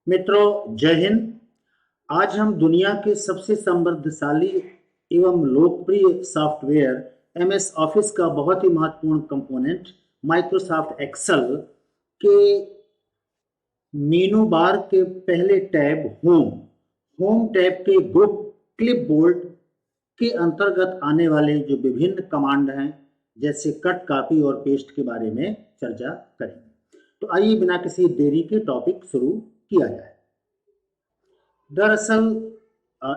मित्रों, जय हिंद। आज हम दुनिया के सबसे समृद्धशाली एवं लोकप्रिय सॉफ्टवेयर एमएस ऑफिस का बहुत ही महत्वपूर्ण कंपोनेंट माइक्रोसॉफ्ट एक्सेल के मेनू बार के पहले टैब होम टैब के ग्रुप क्लिपबोर्ड के अंतर्गत आने वाले जो विभिन्न कमांड हैं, जैसे कट, कॉपी और पेस्ट के बारे में चर्चा करेंगे। तो आइए बिना किसी देरी के टॉपिक शुरू किया जाए। दरअसल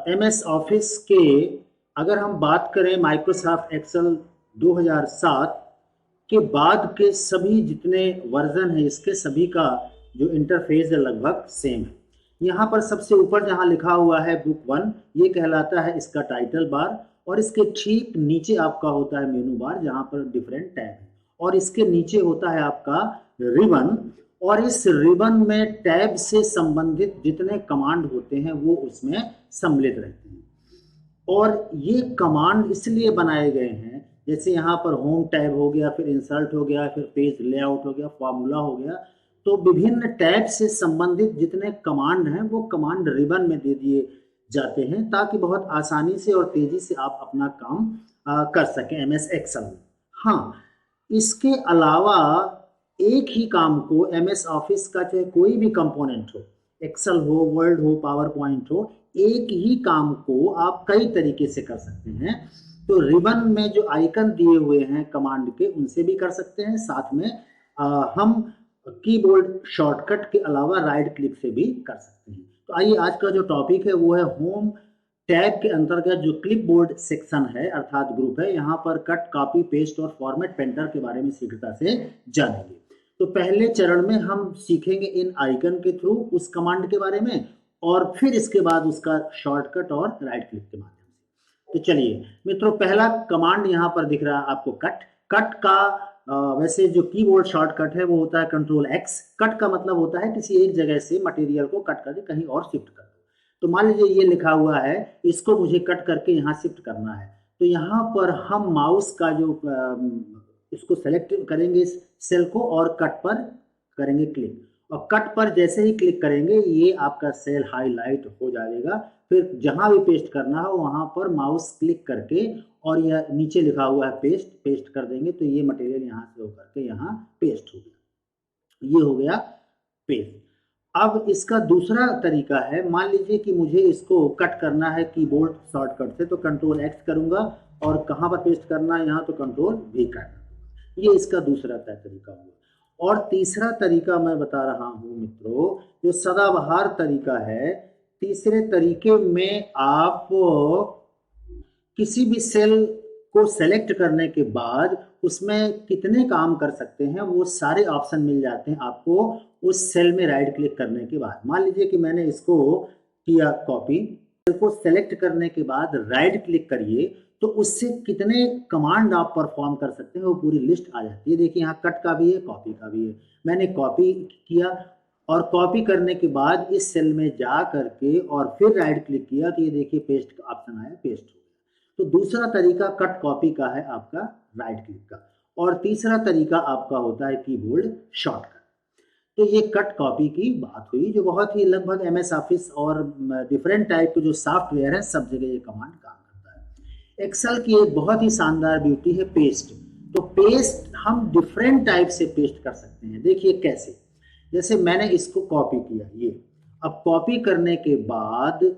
एमएस ऑफिस के अगर हम बात करें माइक्रोसॉफ्ट एक्सेल 2007 के बाद के सभी जितने वर्जन हैं, इसके सभी का जो इंटरफेस है लगभग सेम है। यहाँ पर सबसे ऊपर जहाँ लिखा हुआ है बुक 1, ये कहलाता है इसका टाइटल बार, और इसके ठीक नीचे आपका होता है मेनू बार जहाँ पर डिफरेंट टैब है, और इसके नीचे होता है आपका रिबन, और इस रिबन में टैब से संबंधित जितने कमांड होते हैं वो उसमें सम्मिलित रहते हैं। और ये कमांड इसलिए बनाए गए हैं, जैसे यहाँ पर होम टैब हो गया, फिर इंसर्ट हो गया, फिर पेज लेआउट हो गया, फॉर्मूला हो गया, तो विभिन्न टैब से संबंधित जितने कमांड हैं वो कमांड रिबन में दे दिए जाते हैं, ताकि बहुत आसानी से और तेजी से आप अपना काम कर सकें एमएस एक्सेल में। हाँ, इसके अलावा एक ही काम को एमएस ऑफिस का चाहे कोई भी कंपोनेंट हो, एक्सेल हो, वर्ड हो, पावर पॉइंट हो, एक ही काम को आप कई तरीके से कर सकते हैं। तो रिबन में जो आइकन दिए हुए हैं कमांड के, उनसे भी कर सकते हैं। साथ में हम कीबोर्ड शॉर्टकट के अलावा राइट क्लिक से भी कर सकते हैं। तो आइए, आज का जो टॉपिक है वो है होम टैब के अंतर्गत जो क्लिपबोर्ड सेक्शन है अर्थात ग्रुप है, यहाँ पर कट, कॉपी, पेस्ट और फॉर्मेट पेंटर के बारे में शीघ्रता से जानेंगे। तो पहले चरण में हम सीखेंगे इन आइकन के थ्रू उस कमांड के बारे में, और फिर इसके बाद उसका शॉर्टकट और राइट क्लिक के माध्यम से। तो चलिए मित्रों, पहला कमांड यहाँ पर दिख रहा है आपको कट। कट का वैसे जो कीबोर्ड शॉर्टकट है वो होता है कंट्रोल एक्स। कट का मतलब होता है किसी एक जगह से मटेरियल को कट करके कहीं और शिफ्ट कर दो। तो मान लीजिए ये लिखा हुआ है, इसको मुझे कट करके यहाँ शिफ्ट करना है, तो यहाँ पर हम माउस का जो इसको सेलेक्ट करेंगे इस सेल को, और कट पर करेंगे क्लिक, और कट पर जैसे ही क्लिक करेंगे ये आपका सेल हाईलाइट हो जाएगा। फिर जहां भी पेस्ट करना हो वहां पर माउस क्लिक करके, और यह नीचे लिखा हुआ है पेस्ट कर देंगे, तो ये मटेरियल यहां से होकर के यहाँ पेस्ट हो गया। ये हो गया पेस्ट। अब इसका दूसरा तरीका है, मान लीजिए कि मुझे इसको कट करना है कीबोर्ड शॉर्टकट से, तो कंट्रोल एक्स करूंगा, और कहां पर पेस्ट करना है यहाँ, तो कंट्रोल वी करना। ये इसका दूसरा तरीका हुआ। और तीसरा तरीका मैं बता रहा हूं मित्रों, जो सदाबहार तरीका है। तीसरे तरीके में आप किसी भी सेल को सेलेक्ट करने के बाद उसमें कितने काम कर सकते हैं वो सारे ऑप्शन मिल जाते हैं आपको उस सेल में राइट क्लिक करने के बाद। मान लीजिए कि मैंने इसको किया कॉपी, सेल को सेलेक्ट करने के बाद राइट क्लिक करिए, तो उससे कितने कमांड आप परफॉर्म कर सकते हैं वो पूरी लिस्ट आ जाती है। देखिए यहाँ कट का भी है, कॉपी का भी है। मैंने कॉपी किया, और कॉपी करने के बाद इस सेल में जा करके और फिर राइट क्लिक किया, तो ये देखिए पेस्ट का ऑप्शन आया, पेस्ट हो गया। तो दूसरा तरीका कट कॉपी का है आपका राइट क्लिक का, और तीसरा तरीका आपका होता है कीबोर्ड शॉर्टकट। तो ये कट कॉपी की बात हुई, जो बहुत ही लगभग एमएस ऑफिस और डिफरेंट टाइप के जो सॉफ्टवेयर है सब जगह ये कमांड काम करता है। एक्सेल की एक बहुत ही शानदार ब्यूटी है पेस्ट। तो पेस्ट हम डिफरेंट टाइप से पेस्ट कर सकते हैं। देखिए कैसे, जैसे मैंने इसको कॉपी किया, ये अब कॉपी करने के बाद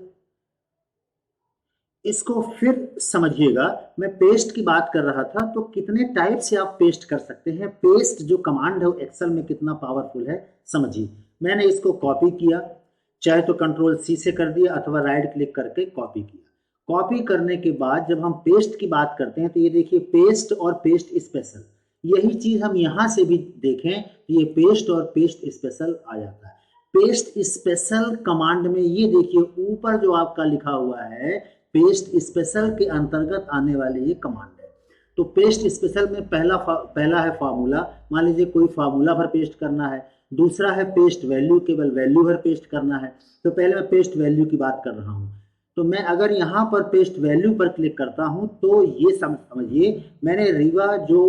इसको फिर समझिएगा, मैं पेस्ट की बात कर रहा था, तो कितने टाइप से आप पेस्ट कर सकते हैं। पेस्ट जो कमांड है वो एक्सेल में कितना पावरफुल है समझिए। मैंने इसको कॉपी किया, चाहे तो कंट्रोल सी से कर दिया अथवा राइट क्लिक करके कॉपी किया। कॉपी करने के बाद जब हम पेस्ट की बात करते हैं, तो ये देखिए पेस्ट और पेस्ट स्पेशल, यही चीज हम यहां से भी देखें तो ये पेस्ट और पेस्ट स्पेशल आ जाता है। पेस्ट स्पेशल कमांड में ये देखिए ऊपर जो आपका लिखा हुआ है पेस्ट स्पेशल के अंतर्गत आने वाले ये कमांड है। तो पेस्ट स्पेशल में पहला है फार्मूला। मान लीजिए कोई फार्मूला भर पेस्ट करना है। दूसरा है पेस्ट वैल्यू, केवल वैल्यू भर पेस्ट करना है। तो पहले मैं पेस्ट वैल्यू की बात कर रहा हूँ। तो मैं अगर यहाँ पर पेस्ट वैल्यू पर क्लिक करता हूँ, तो ये समझिए मैंने रीवा जो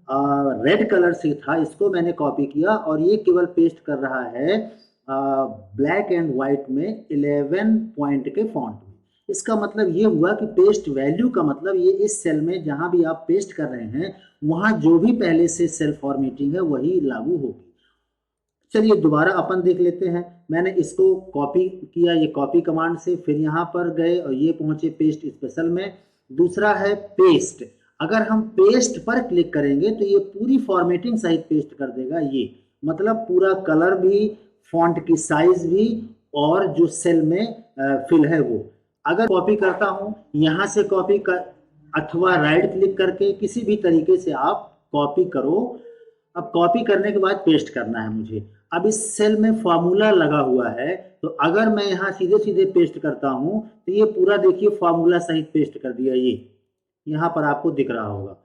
रेड कलर से था इसको मैंने कॉपी किया, और ये केवल पेस्ट कर रहा है ब्लैक एंड व्हाइट में 11 पॉइंट के फॉन्ट में। इसका मतलब ये हुआ कि पेस्ट वैल्यू का मतलब ये इस सेल में जहां भी आप पेस्ट कर रहे हैं वहां जो भी पहले से सेल फॉर्मेटिंग है वही लागू होगी। चलिए दोबारा अपन देख लेते हैं। मैंने इसको कॉपी किया, ये कॉपी कमांड से, फिर यहाँ पर गए और ये पहुंचे पेस्ट स्पेशल में। दूसरा है पेस्ट। अगर हम पेस्ट पर क्लिक करेंगे तो ये पूरी फॉर्मेटिंग सहित पेस्ट कर देगा। ये मतलब पूरा कलर भी, फॉन्ट की साइज भी, और जो सेल में फिल है वो। अगर कॉपी करता हूं यहां से कॉपी कर, अथवा राइट क्लिक करके किसी भी तरीके से आप कॉपी करो। अब कॉपी करने के बाद पेस्ट करना है मुझे। अब इस सेल में फार्मूला लगा हुआ है, तो अगर मैं यहाँ सीधे सीधे पेस्ट करता हूं तो ये पूरा देखिए फार्मूला सहित पेस्ट कर दिया। ये यहाँ पर आपको दिख रहा होगा।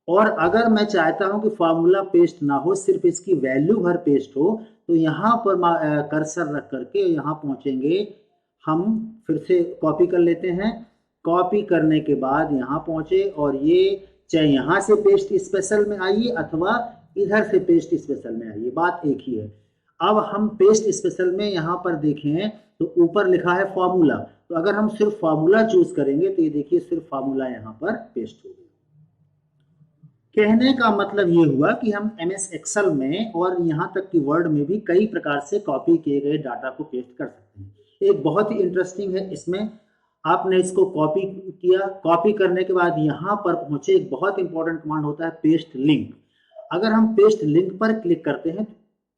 और अगर मैं चाहता हूं कि फार्मूला पेस्ट ना हो, सिर्फ इसकी वैल्यू भर पेस्ट हो, तो यहाँ पर कर्सर रख करके यहाँ पहुंचेंगे। हम फिर से कॉपी कर लेते हैं। कॉपी करने के बाद यहाँ पहुंचे और ये चाहे यहाँ से पेस्ट स्पेशल में आइए अथवा इधर से पेस्ट स्पेशल में आइए, बात एक ही है। अब हम पेस्ट स्पेशल में यहाँ पर देखें तो ऊपर लिखा है फार्मूला, तो अगर हम सिर्फ फार्मूला चूज करेंगे तो ये देखिए सिर्फ फार्मूला यहाँ पर पेस्ट हो गया। कहने का मतलब ये हुआ कि हम MS एक्सेल में और यहाँ तक कि वर्ड में भी कई प्रकार से कॉपी किए गए डाटा को पेस्ट कर सकते हैं। एक बहुत ही इंटरेस्टिंग है, इसमें आपने इसको कॉपी किया, कॉपी करने के बाद यहाँ पर पहुंचे, एक बहुत इंपॉर्टेंट कमांड होता है पेस्ट लिंक। अगर हम पेस्ट लिंक पर क्लिक करते हैं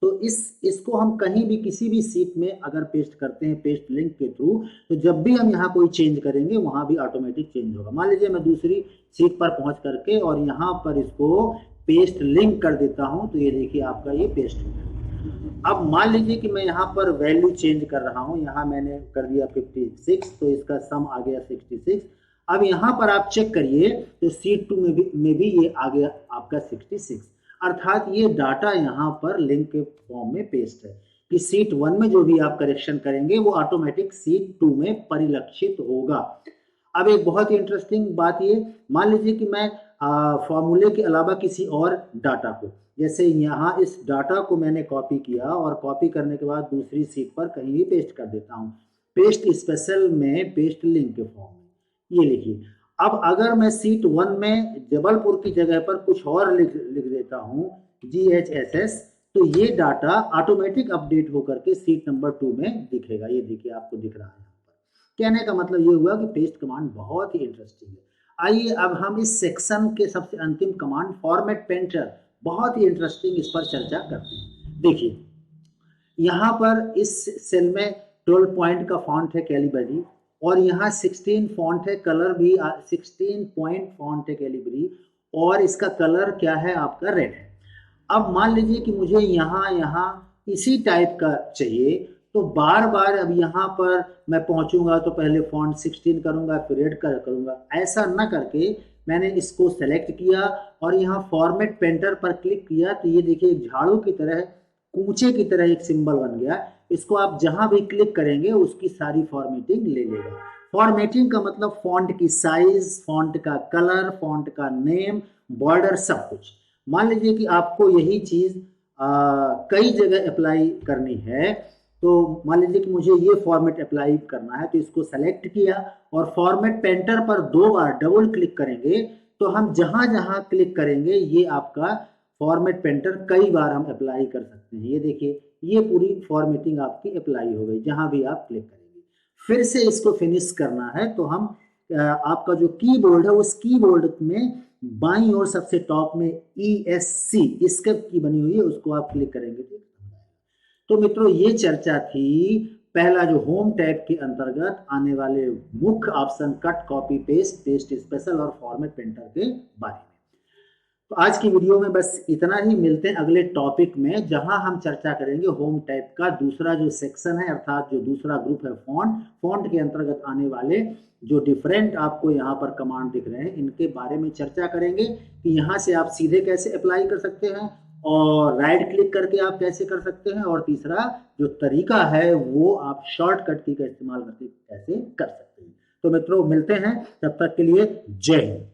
तो इसको हम कहीं भी किसी भी सीट में अगर पेस्ट करते हैं पेस्ट लिंक के थ्रू, तो जब भी हम यहाँ कोई चेंज करेंगे वहां भी ऑटोमेटिक चेंज होगा। मान लीजिए मैं दूसरी सीट पर पहुंच करके और यहाँ पर इसको पेस्ट लिंक कर देता हूं, तो ये देखिए आपका ये पेस्ट हो गया। अब मान लीजिए कि मैं यहाँ पर वैल्यू चेंज कर रहा हूँ, यहाँ मैंने कर दिया 56, तो इसका सम आ गया 66। अब यहाँ पर आप चेक करिए तो सीट 2 में भी ये आ गया आपका 66, अर्थात ये डाटा यहाँ पर लिंक के फॉर्म में पेस्ट है कि सीट 1 में जो भी आप करेक्शन करेंगे वो ऑटोमेटिक सीट 2 में परिलक्षित होगा। अब एक बहुत ही इंटरेस्टिंग बात ये, मान लीजिए कि मैं फॉर्मूले के अलावा किसी और डाटा को, जैसे यहाँ इस डाटा को मैंने कॉपी किया और कॉपी करने के बाद दूसरी सीट पर कहीं भी पेस्ट कर देता हूँ, पेस्ट स्पेशल में पेस्ट लिंक के फॉर्म में, ये लिखिए। अब अगर मैं सीट 1 में जबलपुर की जगह पर कुछ और लिख देता हूँ GHSS, तो ये डाटा ऑटोमेटिक अपडेट होकर के सीट नंबर 2 में दिखेगा। ये देखिए आपको दिख रहा है यहाँ पर। कहने का मतलब ये हुआ कि पेस्ट कमांड बहुत ही इंटरेस्टिंग है। आइए अब हम इस सेक्शन के सबसे अंतिम कमांड फॉर्मेट पेंटर, बहुत ही इंटरेस्टिंग, इस पर चर्चा करते हैं। देखिए यहाँ पर इस सेल में 12 पॉइंट का फॉन्ट है कैलिबरी, और यहाँ 16 फॉन्ट है, कलर भी 16 पॉइंट फॉन्ट है कैलिबरी, और इसका कलर क्या है आपका रेड है। अब मान लीजिए कि मुझे यहाँ इसी टाइप का चाहिए, तो बार बार अब यहाँ पर मैं पहुंचूंगा तो पहले फॉन्ट 16 करूंगा फिर रेड करूंगा, ऐसा ना करके मैंने इसको सेलेक्ट किया और यहाँ फॉर्मेट पेंटर पर क्लिक किया, तो ये देखिए एक झाड़ू की तरह, कूचे की तरह एक सिंबल बन गया। इसको आप जहां भी क्लिक करेंगे उसकी सारी फॉर्मेटिंग ले लेगा। फॉर्मेटिंग का मतलब फॉन्ट की साइज, फॉन्ट का कलर, फॉन्ट का नेम, बॉर्डर, सब कुछ। मान लीजिए कि आपको यही चीज कई जगह अप्लाई करनी है, तो मान लीजिए कि मुझे ये फॉर्मेट अप्लाई करना है, तो इसको सेलेक्ट किया और फॉर्मेट पेंटर पर 2 बार डबल क्लिक करेंगे, तो हम जहां जहां क्लिक करेंगे ये आपका फॉर्मेट पेंटर कई बार हम अप्लाई कर सकते हैं। ये देखिए ये पूरी फॉर्मेटिंग आपकी अप्लाई हो गई जहां भी आप क्लिक करेंगे। फिर से इसको फिनिश करना है, तो हम आपका जो कीबोर्ड है उस कीबोर्ड में बाईं ओर सबसे टॉप में ESC एस्केप की बनी हुई है, उसको आप क्लिक करेंगे तो मित्रों ये चर्चा थी पहला जो होम टैब के अंतर्गत आने वाले मुख्य option cut, copy, paste, paste special और फॉर्मेट पेंटर के बारे में। तो आज की वीडियो में बस इतना ही। मिलते हैं अगले टॉपिक में, जहां हम चर्चा करेंगे होम टैब का दूसरा जो सेक्शन है, अर्थात जो दूसरा ग्रुप है फॉन्ट के अंतर्गत आने वाले जो डिफरेंट आपको यहाँ पर कमांड दिख रहे हैं, इनके बारे में चर्चा करेंगे कि यहाँ से आप सीधे कैसे अप्लाई कर सकते हैं और राइट क्लिक करके आप कैसे कर सकते हैं, और तीसरा जो तरीका है वो आप शॉर्टकट की का इस्तेमाल करके कैसे कर सकते हैं। तो मित्रों मिलते हैं, तब तक के लिए जय हिंद।